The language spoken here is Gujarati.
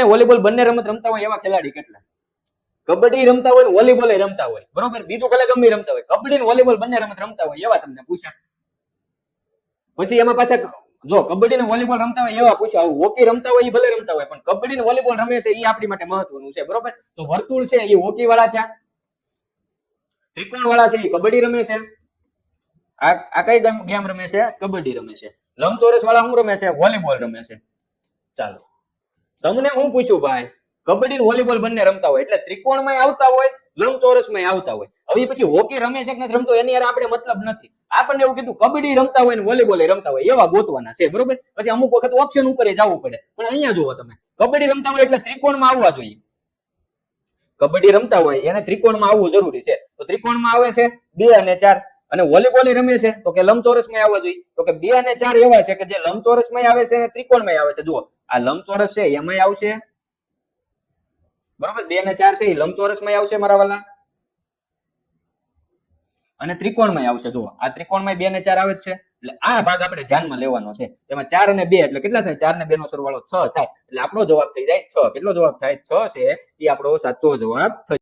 વોલીબોલ બંને રમત રમતા હોય એવા ખેલાડી કેટલા? કબડ્ડી રમતા હોય ને વોલીબોલ રમતા હોય, બરોબર, બીજું કલે ગમે રમતા હોય, કબડ્ડી ને વોલીબોલ બંને રમત રમતા હોય એવા તમને પૂછ્યા. પછી એમાં પાછા જો કબડ્ડી ને વોલીબોલ રમતા હોય એવા પૂછ્યા, હોકી રમતા હોય એ ભલે રમતા હોય, પણ કબડ્ડી ને વોલીબોલ રમે છે એ આપણી માટે મહત્વનું છે, બરોબર. તો વર્તુળ છે એ હોકી વાળા છે, ત્રિકોણ વાળા છે એ કબડ્ડી રમે છે. આ કઈ ગેમ રમે છે? કબડ્ડી રમે છે. લંબચોરસ વાળા શું રમે છે? વોલીબોલ રમે છે. ચાલો, તમને હું પૂછ્યું ભાઈ, કબડ્ડી વોલીબોલ બંને રમતા હોય એટલે ત્રિકોણમાં આવતા હોય, લંબચોરસમાં આવતા હોય. હવે પછી હોકી રમે છે કે નથી રમતો એની આપણે મતલબ નથી. આપણને એવું કીધું કબડ્ડી રમતા હોય ને વોલીબોલ રમતા હોય એવા ગોતવાના છે, બરોબર. પછી અમુક વખત ઓપ્શન ઉપર જવું પડે, પણ અહીંયા જુઓ તમે, કબડ્ડી રમતા હોય એટલે ત્રિકોણમાં આવવા જોઈએ. કબડ્ડી રમતા હોય એને ત્રિકોણમાં આવવું જરૂરી છે. તો ત્રિકોણમાં આવે છે 2 અને 4. અને વોલીબોલ રમે છે તો કે લંબચોરસમાં આવવા જોઈએ. તો કે 2 અને 4 એવા છે કે જે લંબચોરસમાં આવે છે અને ત્રિકોણમાં આવે છે. જુઓ, આ લંબચોરસ છે એમાંય આવશે, બરોબર. 2 અને 4 છે એ લંબચોરસમાં આવશે મારા વાલા, અને ત્રિકોણમાં આવશે. જુઓ, આ ત્રિકોણમાં 2 અને 4 આવે છે. એટલે આ ભાગ આપણે ધ્યાનમાં લેવાનો છે. એમાં 4 અને 2 એટલે કેટલા થાય? 4 ને 2 નો સરવાળો 6 થાય. એટલે આપણો જવાબ થઈ જાય 6. કેટલો જવાબ થાય? 6 છે એ આપણો સાચો જવાબ થઈ